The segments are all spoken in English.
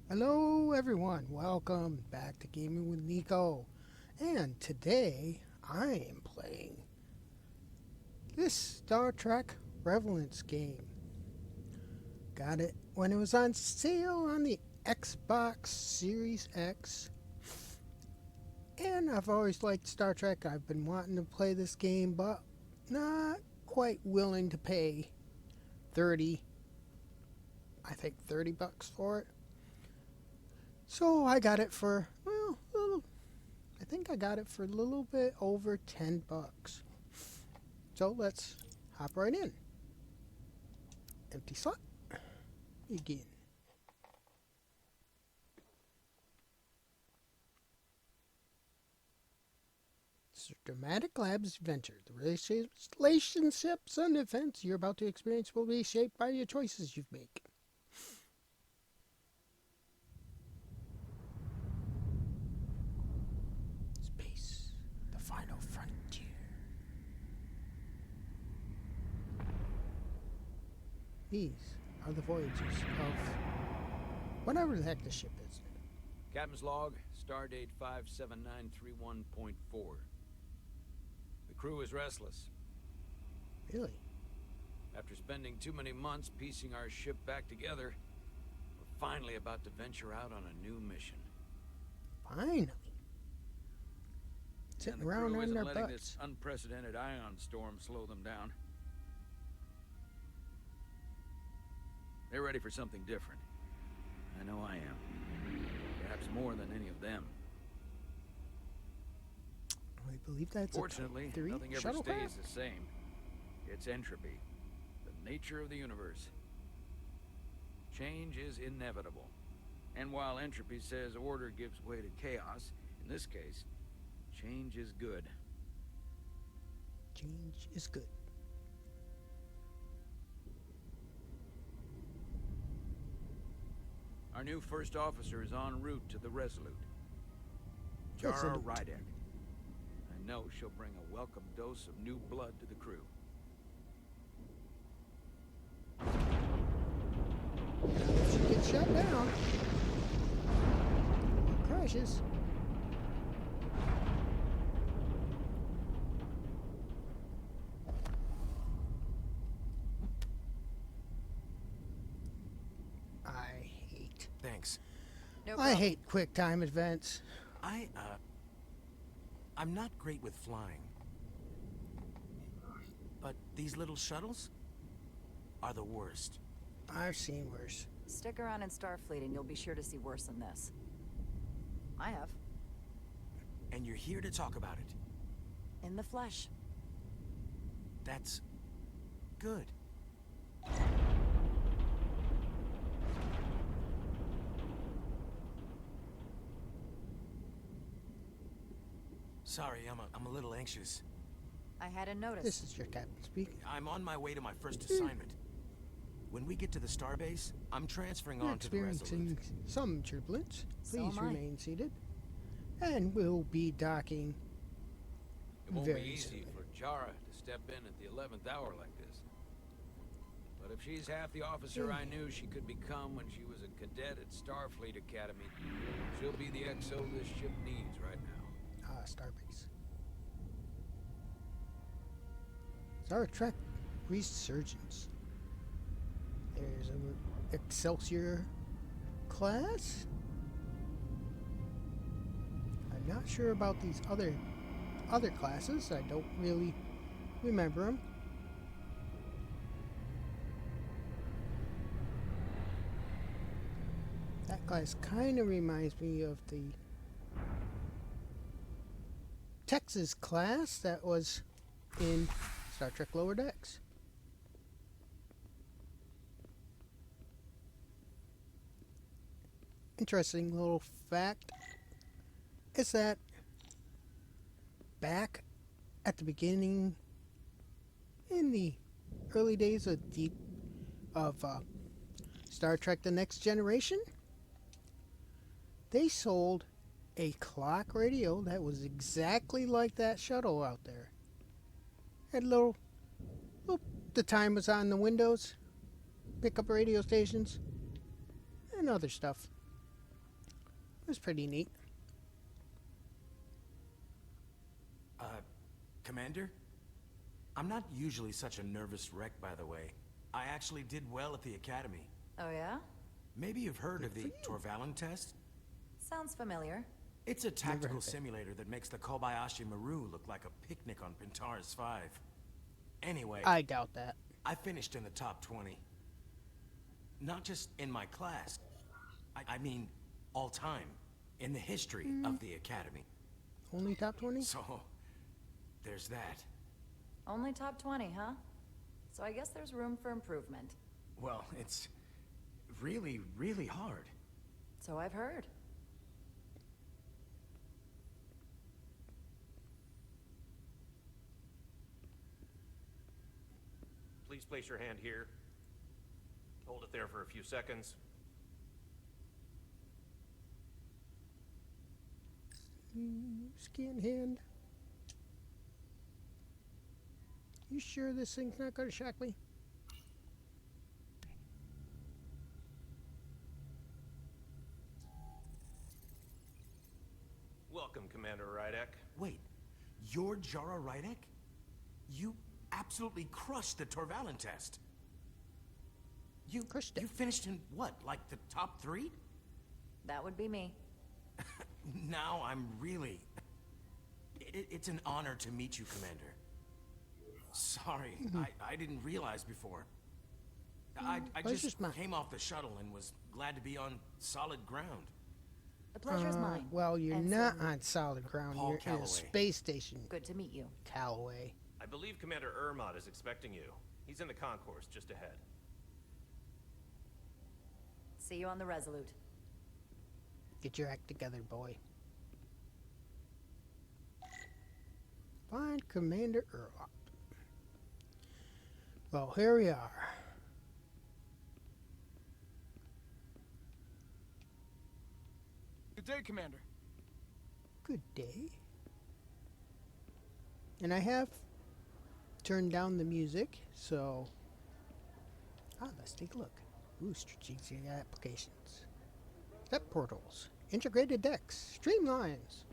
Hello everyone, welcome back to Gaming with Nico. And today I am playing this Star Trek Revenants game. Got it when it was on sale on the Xbox Series X. And I've always liked Star Trek. I've been wanting to play this game, but not quite willing to pay 30 bucks for it. So I got it for, I think I got it for a little bit over 10 bucks. So let's hop right in. Empty slot. Begin. Dramatic Labs Adventure. The relationships and events you're about to experience will be shaped by your choices you make. Space, the final frontier. These are the voyages of whatever the heck the ship is. Captain's log, stardate 57931.4. The crew is restless. Really? After spending too many months piecing our ship back together, we're finally about to venture out on a new mission. Finally. Sitting And the around crew on isn't their letting butts. this unprecedented ion storm slow them down. They're ready for something different. I know I am. Perhaps more than any of them. I believe that's Fortunately, a nothing ever shuttle stays craft. the same. It's entropy, the nature of the universe. Change is inevitable. And while entropy says order gives way to chaos, in this case, change is good. Change is good. Our new first officer is en route to the Resolute. Jara Resolute. Rydek. I know she'll bring a welcome dose of new blood to the crew. If she gets shut down, or crashes. I hate. Thanks. No I problem. hate quick time events. I'm not great with flying. But these little shuttles are the worst. I've seen worse. Stick around in Starfleet and you'll be sure to see worse than this. I have. And you're here to talk about it. In the flesh. That's good. Sorry, I'm a little anxious. I hadn't noticed. This is your captain speaking. I'm on my way to my first assignment. When we get to the StarBase, I'm transferring You're on to the Resolute. experiencing some turbulence. So Please am I. remain seated. And we'll be docking It won't be very easy soon. for Jara to step in at the 11th hour like this. But if she's half the officer I knew she could become when she was a cadet at Starfleet Academy, she'll be the XO this ship needs right now. StarBase. Star Trek Resurgence. There's a Excelsior class. I'm not sure about these other classes. I don't really remember them. That class kind of reminds me of the Texas class that was in Star Trek Lower Decks. Interesting little fact is that back at the beginning, in the early days of Star Trek: The Next Generation, they sold a clock radio that was exactly like that shuttle out there. Had the time was on the windows, pick up radio stations, and other stuff. It was pretty neat. Commander? I'm not usually such a nervous wreck, by the way. I actually did well at the academy. Oh, yeah? Maybe you've heard of the Torvalin test? Sounds familiar. It's a heard tactical of it. simulator that makes the Kobayashi Maru look like a picnic on Pintaris 5. Anyway, I doubt that. I finished in the top 20. Not just in my class. I mean, all time. In the history of the academy. Only top 20? So, there's that. Only top 20, huh? So I guess there's room for improvement. Well, it's really, really hard. So I've heard. Please place your hand here. Hold it there for a few seconds. Skin hand. You sure this thing's not gonna shock me? Welcome, Commander Rydek. Wait, you're Jara Rydek? You absolutely crushed the Torvalin test. You Crushed it. You finished in what, like the top 3? That would be me. Now I'm really... It's an honor to meet you, Commander. Sorry, I didn't realize before. I pleasure's just mine. came off the shuttle and was glad to be on solid ground. The pleasure's mine. Well, you're And not certainly on solid ground. Paul You're in Calloway. a space station, Good to meet you. Callaway. I believe Commander Ermot is expecting you. He's in the concourse just ahead. See you on the Resolute. Get your act together, boy. Find Commander Erlot. Well, here we are. Good day, Commander. Good day. And I have turned down the music, so... let's take a look. Ooh, strategic applications. Step portals. Integrated decks. Streamlines.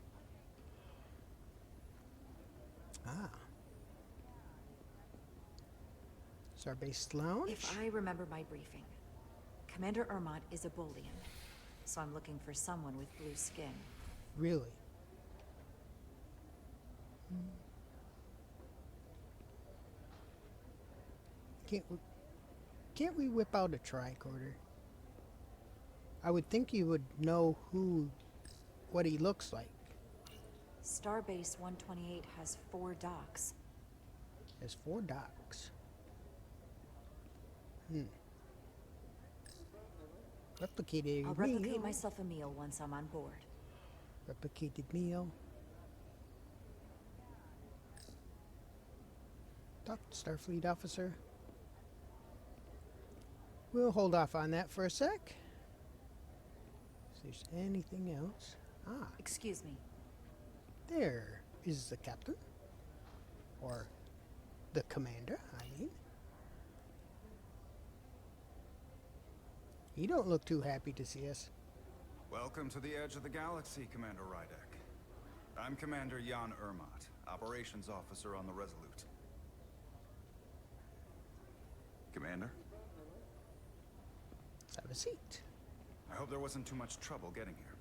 StarBase Lounge. If I remember my briefing, Commander Ermot is a Bolian, so I'm looking for someone with blue skin. Really? Can't we whip out a tricorder? I would think you would know what he looks like. StarBase 128 has 4 docks. There's 4 docks. Replicated I'll meal. replicate myself a meal once I'm on board. Replicated meal. Talk to Starfleet officer. We'll hold off on that for a sec. If there's anything else. Excuse me. There is the captain. Or the commander, I mean. You don't look too happy to see us. Welcome to the edge of the galaxy, Commander Rydek. I'm Commander Jan Ermot, Operations Officer on the Resolute. Commander, Let's have a seat. I hope there wasn't too much trouble getting here.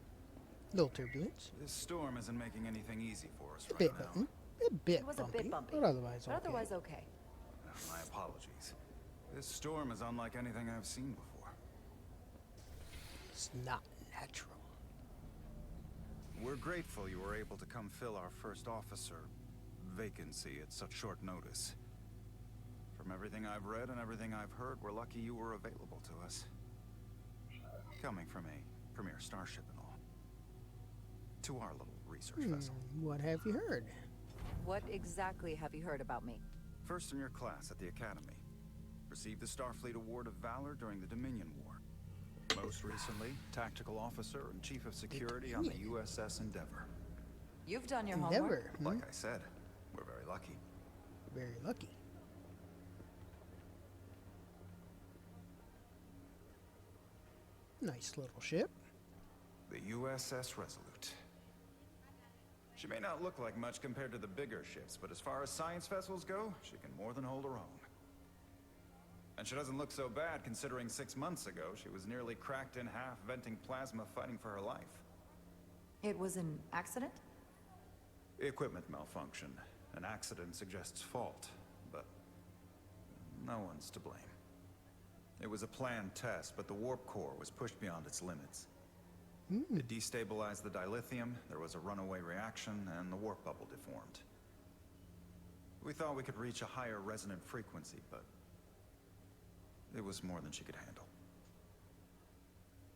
Little turbulence. This storm isn't making anything easy for us A right bit now. bumpy. A bit It was a bit bumpy, but otherwise but okay. otherwise okay. My apologies. This storm is unlike anything I've seen before. It's not natural. We're grateful you were able to come fill our first officer vacancy at such short notice. From everything I've read and everything I've heard, we're lucky you were available to us. Coming from a premier starship and all. To our little research vessel. What have you heard? What exactly have you heard about me? First in your class at the Academy. Received the Starfleet Award of Valor during the Dominion War. Most recently, Tactical Officer and Chief of Security on the USS Endeavor. You've done your homework. Endeavor. Like I said, we're very lucky. Very lucky. Nice little ship. The USS Resolute. She may not look like much compared to the bigger ships, but as far as science vessels go, she can more than hold her own. And she doesn't look so bad considering 6 months ago she was nearly cracked in half, venting plasma, fighting for her life. It was an accident? Equipment malfunction. An accident suggests fault, but no one's to blame. It was a planned test, but the warp core was pushed beyond its limits. It destabilized the dilithium, there was a runaway reaction, and the warp bubble deformed. We thought we could reach a higher resonant frequency, but it was more than she could handle.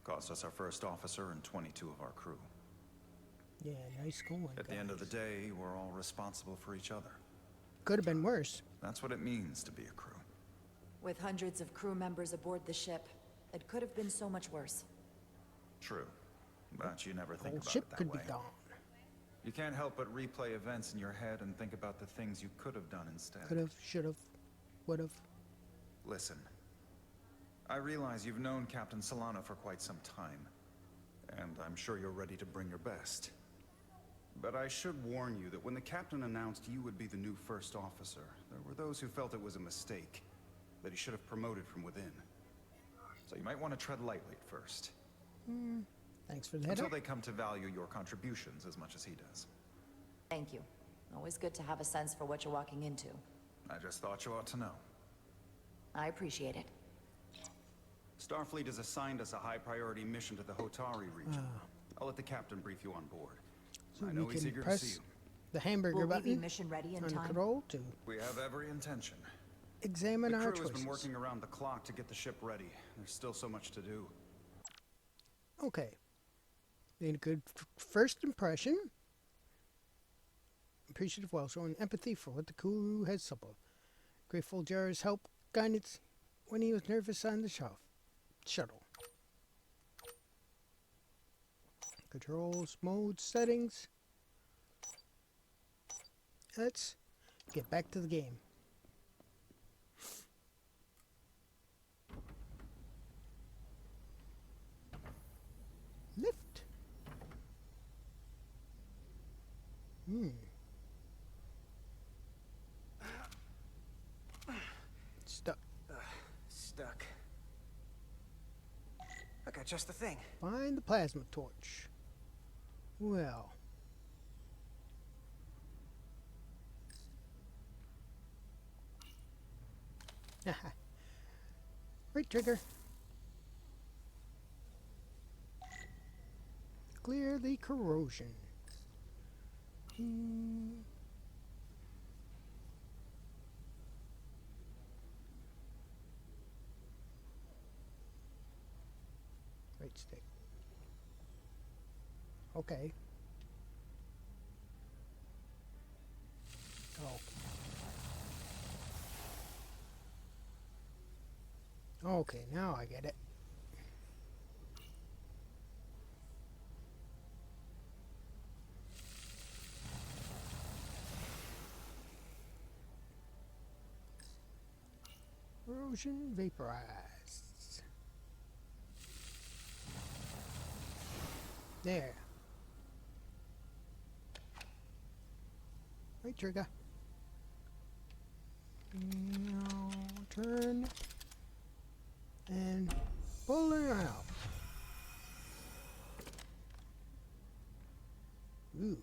Cost us our first officer and 22 of our crew. Yeah, nice going. At the end of the day, we're all responsible for each other. Could have been worse. That's what it means to be a crew. With hundreds of crew members aboard the ship, it could have been so much worse. True. But you never The think whole about ship it that could way. be gone. You can't help but replay events in your head and think about the things you could have done instead. Could have, should have, would have. Listen, I realize you've known Captain Solano for quite some time, and I'm sure you're ready to bring your best. But I should warn you that when the captain announced you would be the new first officer, there were those who felt it was a mistake, that he should have promoted from within. So you might want to tread lightly at first. Thanks for the heads Until up. they come to value your contributions as much as he does. Thank you. Always good to have a sense for what you're walking into. I just thought you ought to know. I appreciate it. Starfleet has assigned us a high-priority mission to the Hotari region. I'll let the captain brief you on board. So I know we he's can eager to press see you. the hamburger Will we be button mission ready in on the time? control to We have every intention. examine The our crew has choices. been working around the clock to get the ship ready. There's still so much to do. Okay. Made a good first impression. Appreciative while showing empathy for what the crew has suffered. Grateful Jar's help guidance when he was nervous on the shuttle. Controls, mode, settings. Let's get back to the game. Lift. Stuck. Stuck. I got just the thing. Find the plasma torch. Well. Right trigger. Clear the corrosion. Right stick. Okay. Oh. Okay, now I get it. Corrosion vaporized. There. Right trigger. Now turn and pull her out. Ooh.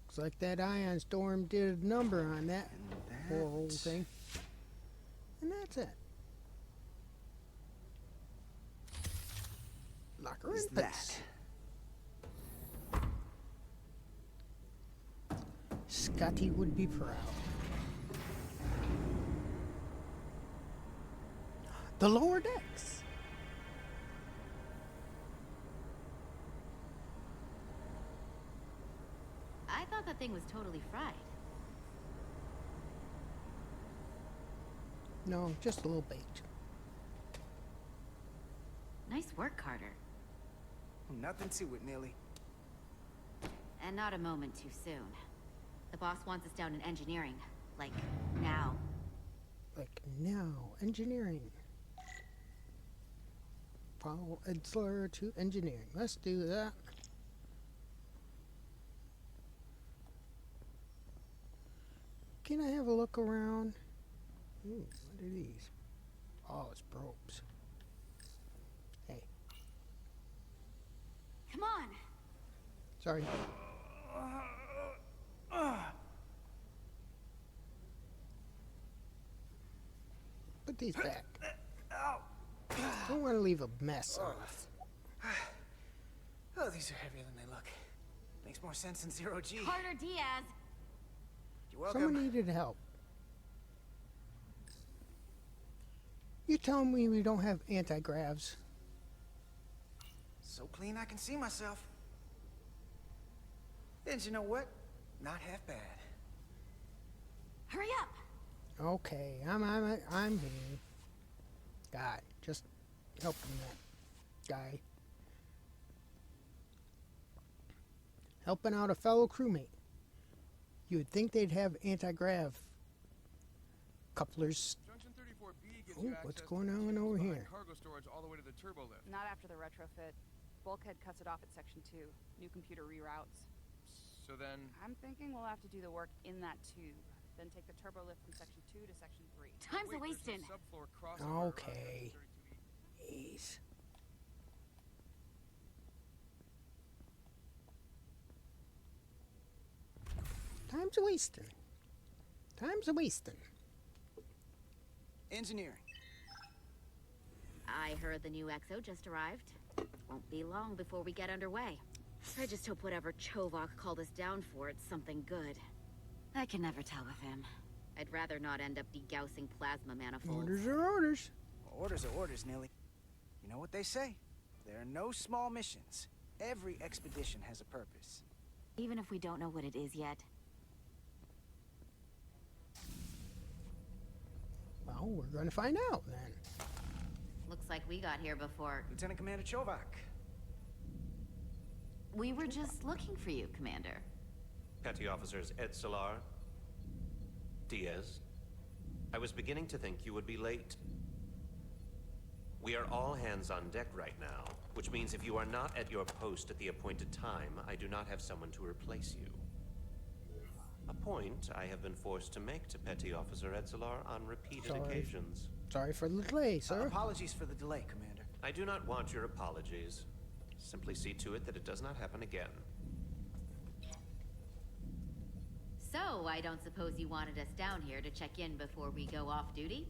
Looks like that ion storm did a number on that poor old thing. And that's it. Lock her in place. Scotty would be proud. The lower decks. I thought that thing was totally fried. No, just a little baked. Nice work, Carter. Nothing to it, Neely. And not a moment too soon. The boss wants us down in engineering. Like, now. Like now, engineering. follow Edsler to engineering. Let's do that. Can I have a look around? Ooh, what are these? Oh, it's probes. Hey. Come on. Sorry. Put these back. Don't want to leave a mess on us. Oh, these are heavier than they look. Makes more sense than zero G. Carter Diaz. You're welcome. Someone needed help. You telling me we don't have anti-gravs? So clean I can see myself. And you know what? Not half bad. Hurry up. Okay, I'm here. God, just helping that guy. Helping out a fellow crewmate. You would think they'd have anti-grav couplers. Junction 34B gives Oh, you what's access going to the on tubes over behind here? Cargo storage all the way to the turbo lift. Not after the retrofit. Bulkhead cuts it off at Section 2. New computer reroutes. So then, I'm thinking we'll have to do the work in that tube. Then take the turbo lift from Section 2 to Section 3. Time's a wait, there's Oh, wasting. subfloor crossover around Okay. Section 32E. Jeez. Time's a wasting. Time's a wasting. Engineering. I heard the new XO just arrived. Won't be long before we get underway. I just hope whatever Chovak called us down for, it's something good. I can never tell with him. I'd rather not end up degaussing plasma manifolds. Orders are orders. Orders are orders, Nilly. You know what they say? There are no small missions. Every expedition has a purpose. Even if we don't know what it is yet. Well, we're going to find out then. Looks like we got here before. Lieutenant Commander Chovak. We were just looking for you, Commander. Petty Officers Edsler, Diaz. I was beginning to think you would be late. We are all hands on deck right now, which means if you are not at your post at the appointed time, I do not have someone to replace you. A point I have been forced to make to Petty Officer Edsler on repeated occasions. Sorry for the delay, sir. Apologies for the delay, Commander. I do not want your apologies. Simply see to it that it does not happen again. So, I don't suppose you wanted us down here to check in before we go off duty?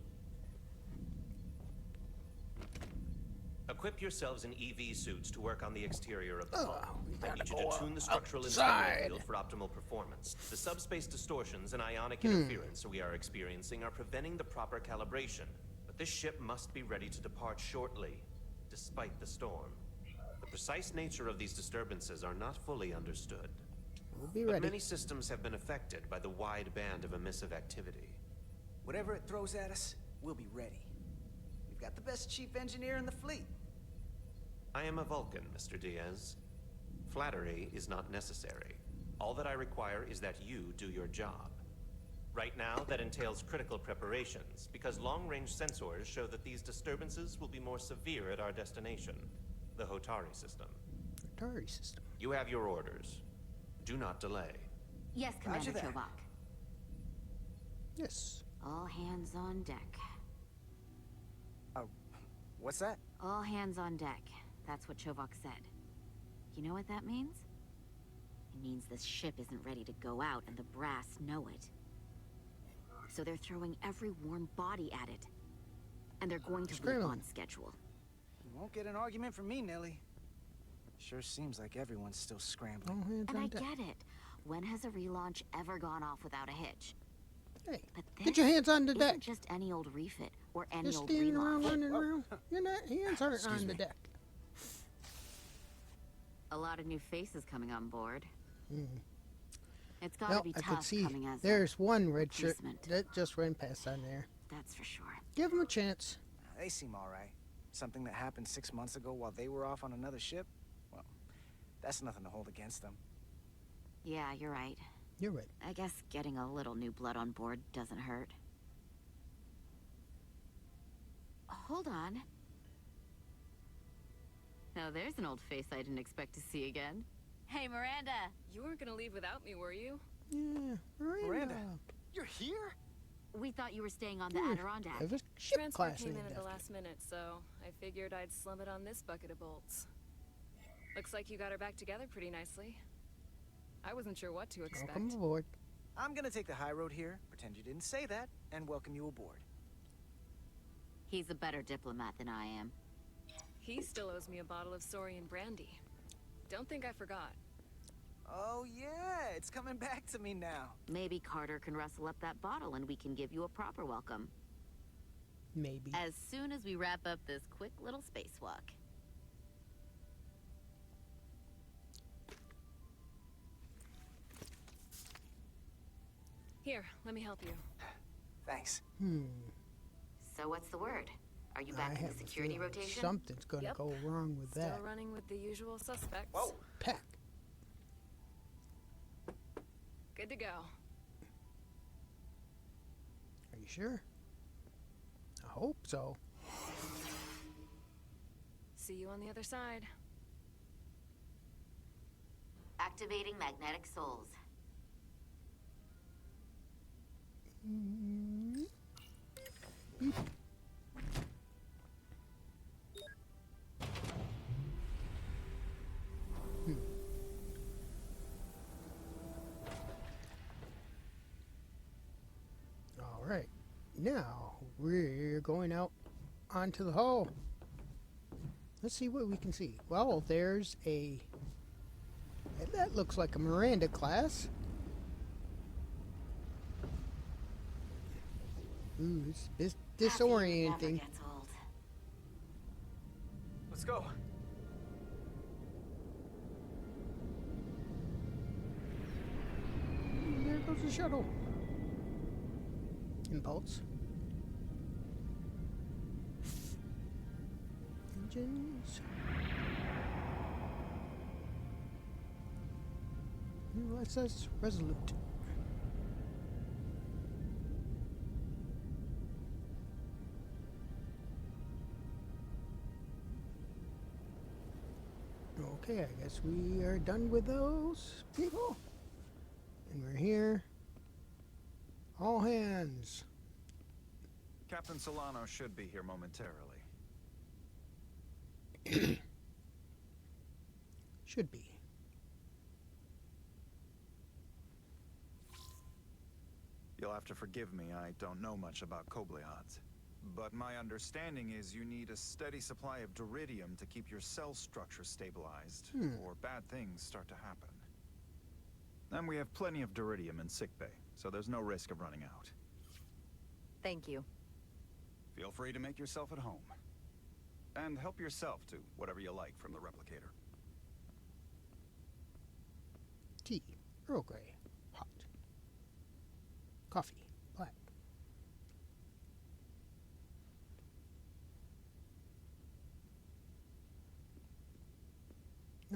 Equip yourselves in EV suits to work on the exterior of the hull. we I need gotta you go to tune the structural outside. integrity field for optimal performance. The subspace distortions and ionic interference we are experiencing are preventing the proper calibration. But this ship must be ready to depart shortly, despite the storm. The precise nature of these disturbances are not fully understood. We'll be But ready. many systems have been affected by the wide band of emissive activity. Whatever it throws at us, we'll be ready. We've got the best chief engineer in the fleet. I am a Vulcan, Mr. Diaz. Flattery is not necessary. All that I require is that you do your job. Right now, that entails critical preparations, because long-range sensors show that these disturbances will be more severe at our destination, the Hotari system. Atari system. You have your orders. Do not delay. Yes, Commander that. Chovak. Yes. All hands on deck. What's that? All hands on deck. That's what Chovak said. You know what that means? It means this ship isn't ready to go out and the brass know it. So they're throwing every warm body at it. And they're going to leave Screaming. on schedule. You won't get an argument from me, Nelly. Sure seems like everyone's still scrambling. All hands And on I deck. get it. When has a relaunch ever gone off without a hitch? Hey, But get your this hands on the isn't deck. just any old refit or any Just old standing around relaunch. running around. Your hands aren't Excuse on the me. deck. A lot of new faces coming on board. It's gotta Well, be I tough could see coming as there's one red shirt replacement. that just ran past on there. that's for sure. Give him a chance. They seem all right. Something that happened 6 months ago while they were off on another ship? Well, that's nothing to hold against them. Yeah, you're right. You're right. I guess getting a little new blood on board doesn't hurt. Hold on. Now there's an old face I didn't expect to see again. Hey, Miranda! You weren't gonna leave without me, were you? Yeah, Miranda. You're here? We thought you were staying on the I Adirondack. have a ship Transfer class came in named at the after last minute, so I figured I'd slum it on this bucket of bolts. Looks like you got her back together pretty nicely. I wasn't sure what to expect. Welcome aboard. I'm gonna take the high road here, pretend you didn't say that, and welcome you aboard. He's a better diplomat than I am. He still owes me a bottle of Saurian brandy. Don't think I forgot. Oh yeah, it's coming back to me now. Maybe Carter can rustle up that bottle and we can give you a proper welcome. Maybe. As soon as we wrap up this quick little spacewalk. Here, let me help you. Thanks. So what's the word? Are you I back in have the a security feeling rotation? something's gonna Yep. go wrong with Still that. running with the usual suspects. Whoa. Pack. Good to go. Are you sure? I hope so. See you on the other side. Activating magnetic souls. All right. Now we're going out onto the hull. Let's see what we can see. Well, there's that looks like a Miranda class. Ooh, it's disorienting. Never gets old. Let's go. There goes the shuttle. Impulse. Engines. What says resolute? Okay, I guess we are done with those people. And we're here. All hands. Captain Solano should be here momentarily. Should be. You'll have to forgive me, I don't know much about Kobleods. But my understanding is you need a steady supply of duridium to keep your cell structure stabilized, or bad things start to happen. And we have plenty of duridium in sickbay, so there's no risk of running out. Thank you. Feel free to make yourself at home. And help yourself to whatever you like from the replicator. Tea. Earl Grey. Hot. Coffee. Black.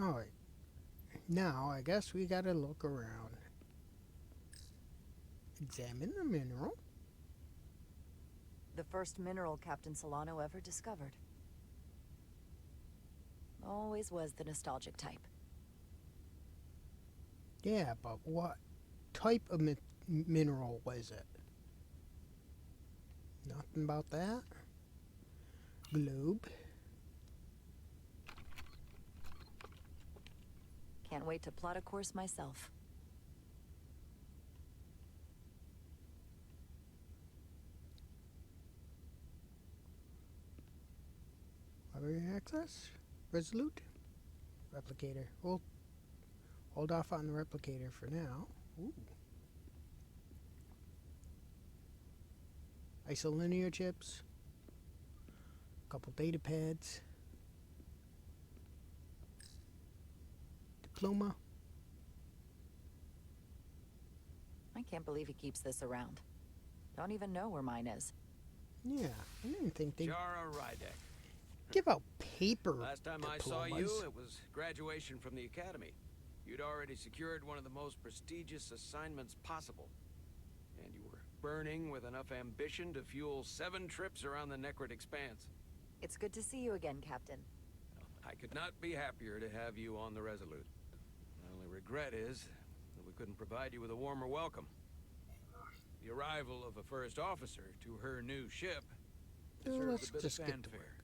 Alright. Now, I guess we gotta look around. Examine the mineral. The first mineral Captain Solano ever discovered. Always was the nostalgic type. Yeah, but what type of mineral was it? Nothing about that. Globe. Can't wait to plot a course myself. Library access. Resolute. Replicator. We'll hold off on the replicator for now. Ooh. Isolinear chips. Couple data pads. Diploma. I can't believe he keeps this around. Don't even know where mine is. Yeah, I didn't think they'd Jara Rydek. give out paper Last time I diplomas. saw you, it was graduation from the academy. You'd already secured one of the most prestigious assignments possible. And you were burning with enough ambition to fuel 7 trips around the Necrid Expanse. It's good to see you again, Captain. I could not be happier to have you on the Resolute. My only regret is that we couldn't provide you with a warmer welcome. The arrival of a first officer to her new ship deserves Let's a bit of just get to fanfare.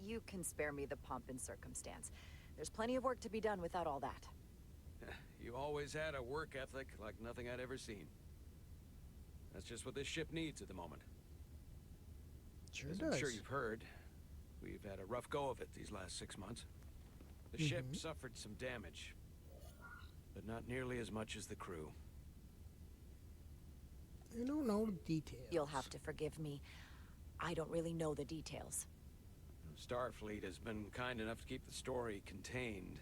You can spare me the pomp and circumstance. There's plenty of work to be done without all that. You always had a work ethic like nothing I'd ever seen. That's just what this ship needs at the moment. Sure As does. I'm sure you've heard, we've had a rough go of it these last 6 months. The ship suffered some damage, but not nearly as much as the crew. I don't know the details. You'll have to forgive me. I don't really know the details. Starfleet has been kind enough to keep the story contained,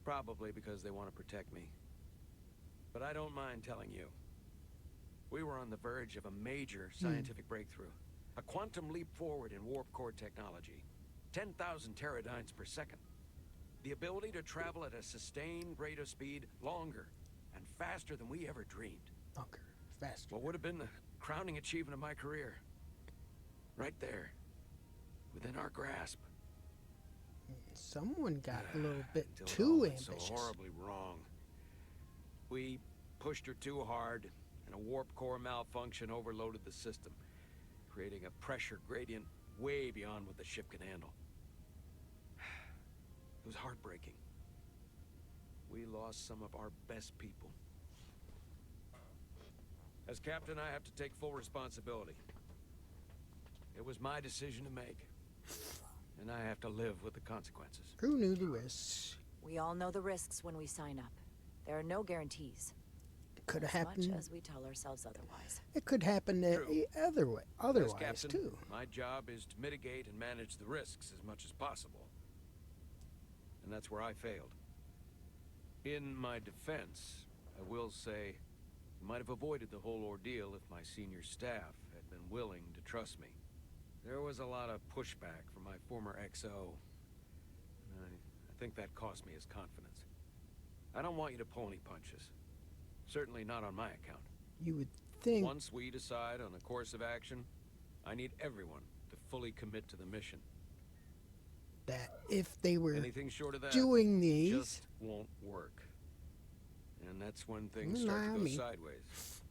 probably because they want to protect me. But I don't mind telling you. We were on the verge of a major scientific breakthrough. A quantum leap forward in warp core technology. 10,000 teradynes per second. The ability to travel at a sustained rate of speed longer and faster than we ever dreamed. Longer, faster. What would have been the crowning achievement of my career? Right there. Within our grasp. Someone got a little bit Until it too all went ambitious. so horribly wrong. We pushed her too hard, and a warp core malfunction overloaded the system, creating a pressure gradient way beyond what the ship could handle. It was heartbreaking. We lost some of our best people. As captain, I have to take full responsibility. It was my decision to make, and I have to live with the consequences. Who knew the risks? We all know the risks when we sign up. There are no guarantees. It could have As happened. much as we tell ourselves otherwise. It could happen True. As otherwise captain, too. my job is to mitigate and manage the risks as much as possible. And that's where I failed. In my defense, I will say I might have avoided the whole ordeal if my senior staff had been willing to trust me. There was a lot of pushback from my former XO. And I think that cost me his confidence. I don't want you to pull any punches. Certainly not on my account. You would think Once we decide on a course of action, I need everyone to fully commit to the mission. that if they were Anything short of that doing these, just won't work. And that's when things start to go sideways.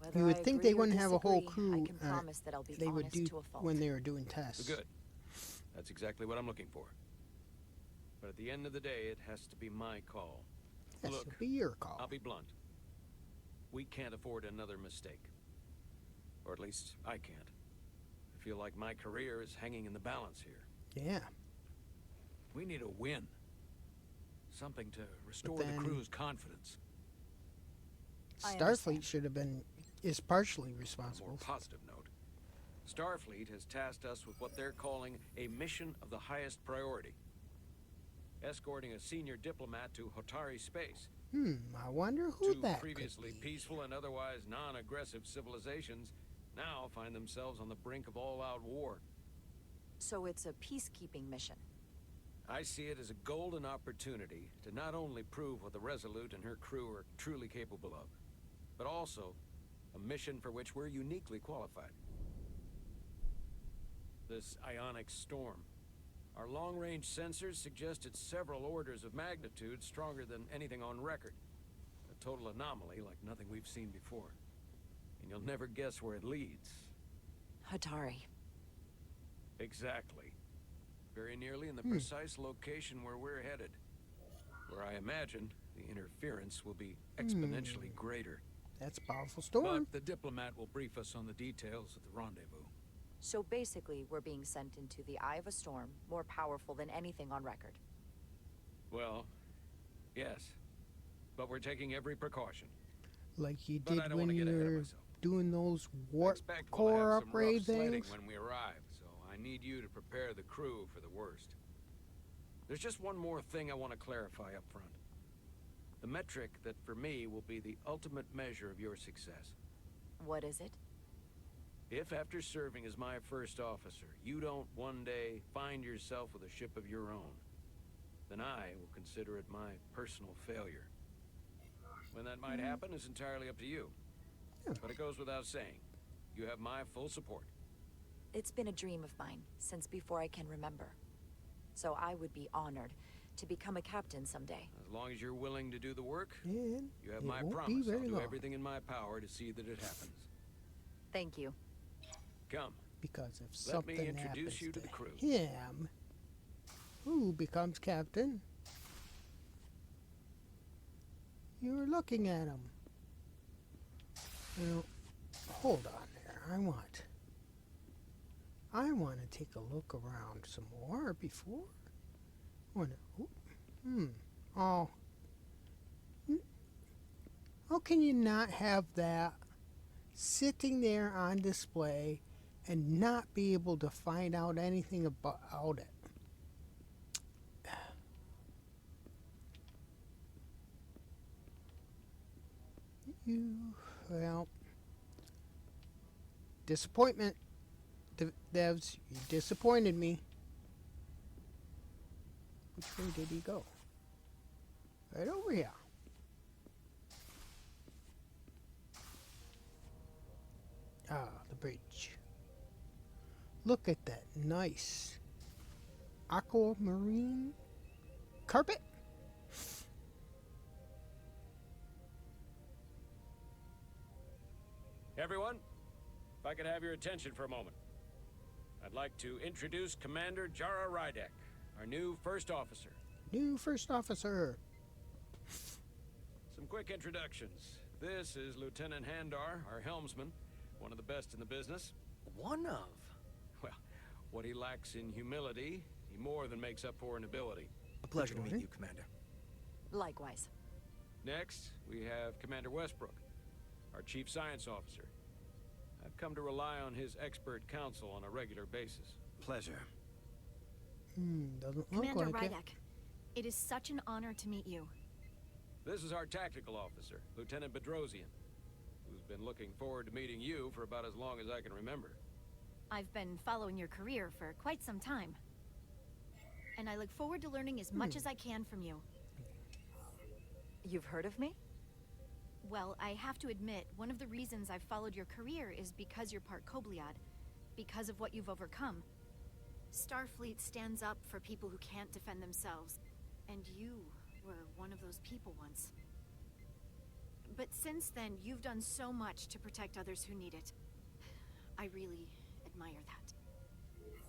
Whether you would I think agree they or wouldn't have a whole disagree, crew I can promise that I'll be they would honest do to a fault. when they were doing tests. Good. That's exactly what I'm looking for. But at the end of the day, it has to be my call. Yes, Look, it'll be your call. I'll be blunt. We can't afford another mistake. Or at least I can't. I feel like my career is hanging in the balance here. Yeah. We need a win. Something to restore the then- crew's confidence. I Starfleet should have been is partially On a more responsible. positive note, Starfleet has tasked us with what they're calling a mission of the highest priority. Escorting a senior diplomat to Hotari space. I wonder who Two that previously could be. peaceful and otherwise non-aggressive civilizations now find themselves on the brink of all-out war. So it's a peacekeeping mission. I see it as a golden opportunity to not only prove what the Resolute and her crew are truly capable of, but also a mission for which we're uniquely qualified. This ionic storm. Our long-range sensors suggest it's several orders of magnitude stronger than anything on record. A total anomaly like nothing we've seen before. And you'll never guess where it leads. Hatari. Exactly. Very nearly in the precise location where we're headed. Where I imagine the interference will be exponentially greater. That's a powerful storm. But the diplomat will brief us on the details at the rendezvous. So basically, we're being sent into the eye of a storm, more powerful than anything on record. Well, yes. But we're taking every precaution. Like you But did I don't when want to you get ahead of were myself. doing those I warp expect we'll core have some upgrade rough sledding things. when we arrive, so I need you to prepare the crew for the worst. There's just one more thing I want to clarify up front. The metric that for me will be the ultimate measure of your success. What is it? If after serving as my first officer, you don't one day find yourself with a ship of your own, then I will consider it my personal failure. When that might happen is entirely up to you. But it goes without saying, you have my full support. It's been a dream of mine since before I can remember. so I would be honored to become a captain someday. As long as you're willing to do the work, And you have it my won't be promise. I'll very do long. everything in my power to see that it happens. Thank you. Come. Because if Let me something introduce happens you to the crew. him, who becomes captain? You're looking at him. Now, hold on there. I want to take a look around some more before. Oh. How can you not have that sitting there on display and not be able to find out anything about it? Well, disappointment, devs. You disappointed me. Which way did he go? Right over here. Ah, the bridge. Look at that nice aquamarine carpet. Everyone, if I could have your attention for a moment. I'd like to introduce Commander Jara Rydek, our new first officer. New first officer. Some quick introductions. This is Lieutenant Handar, our helmsman, one of the best in the business. One of? Well, what he lacks in humility, he more than makes up for in ability. A pleasure to meet you, Commander. Likewise. Next, we have Commander Westbrook, our chief science officer. I've come to rely on his expert counsel on a regular basis. Pleasure. Doesn't look Commander like it. Rydek, it is such an honor to meet you. This is our tactical officer, Lieutenant Bedrosian, who's been looking forward to meeting you for about as long as I can remember. I've been following your career for quite some time. And I look forward to learning as much as I can from you. You've heard of me? Well, I have to admit, one of the reasons I've followed your career is because you're part Kobliad, because of what you've overcome. Starfleet stands up for people who can't defend themselves, and you were one of those people once. But since then, you've done so much to protect others who need it. I really admire that.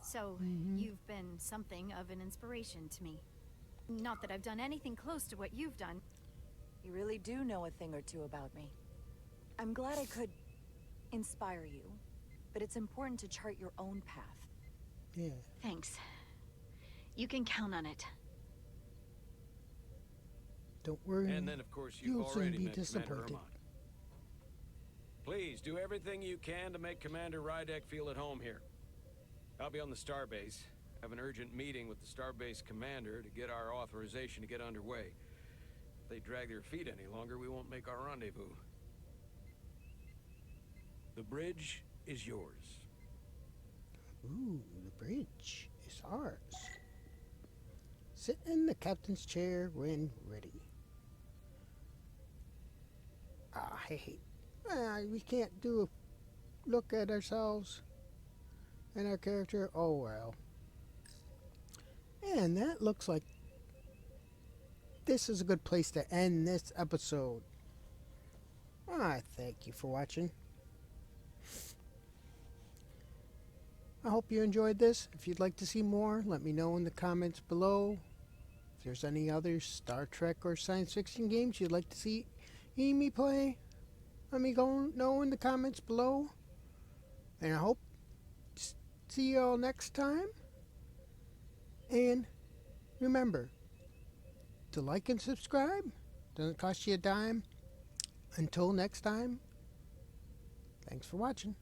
So, you've been something of an inspiration to me. Not that I've done anything close to what you've done. You really do know a thing or two about me. I'm glad I could inspire you, but it's important to chart your own path. Yeah. Thanks. You can count on it. Don't worry. And then, of course, you've You'll soon already be met Commander disappointed. Armand. Please, do everything you can to make Commander Rydek feel at home here. I'll be on the StarBase. I have an urgent meeting with the StarBase commander to get our authorization to get underway. If they drag their feet any longer, we won't make our rendezvous. The bridge is yours. Ooh, the bridge is ours. Sit in the captain's chair when ready. We can't do a look at ourselves and our character. Oh well. And that looks like this is a good place to end this episode. I thank you for watching. I hope you enjoyed this. If you'd like to see more, let me know in the comments below. If there's any other Star Trek or science fiction games you'd like to see me play, let me know in the comments below. And I hope to see you all next time. And remember to like and subscribe. Doesn't cost you a dime. Until next time, thanks for watching.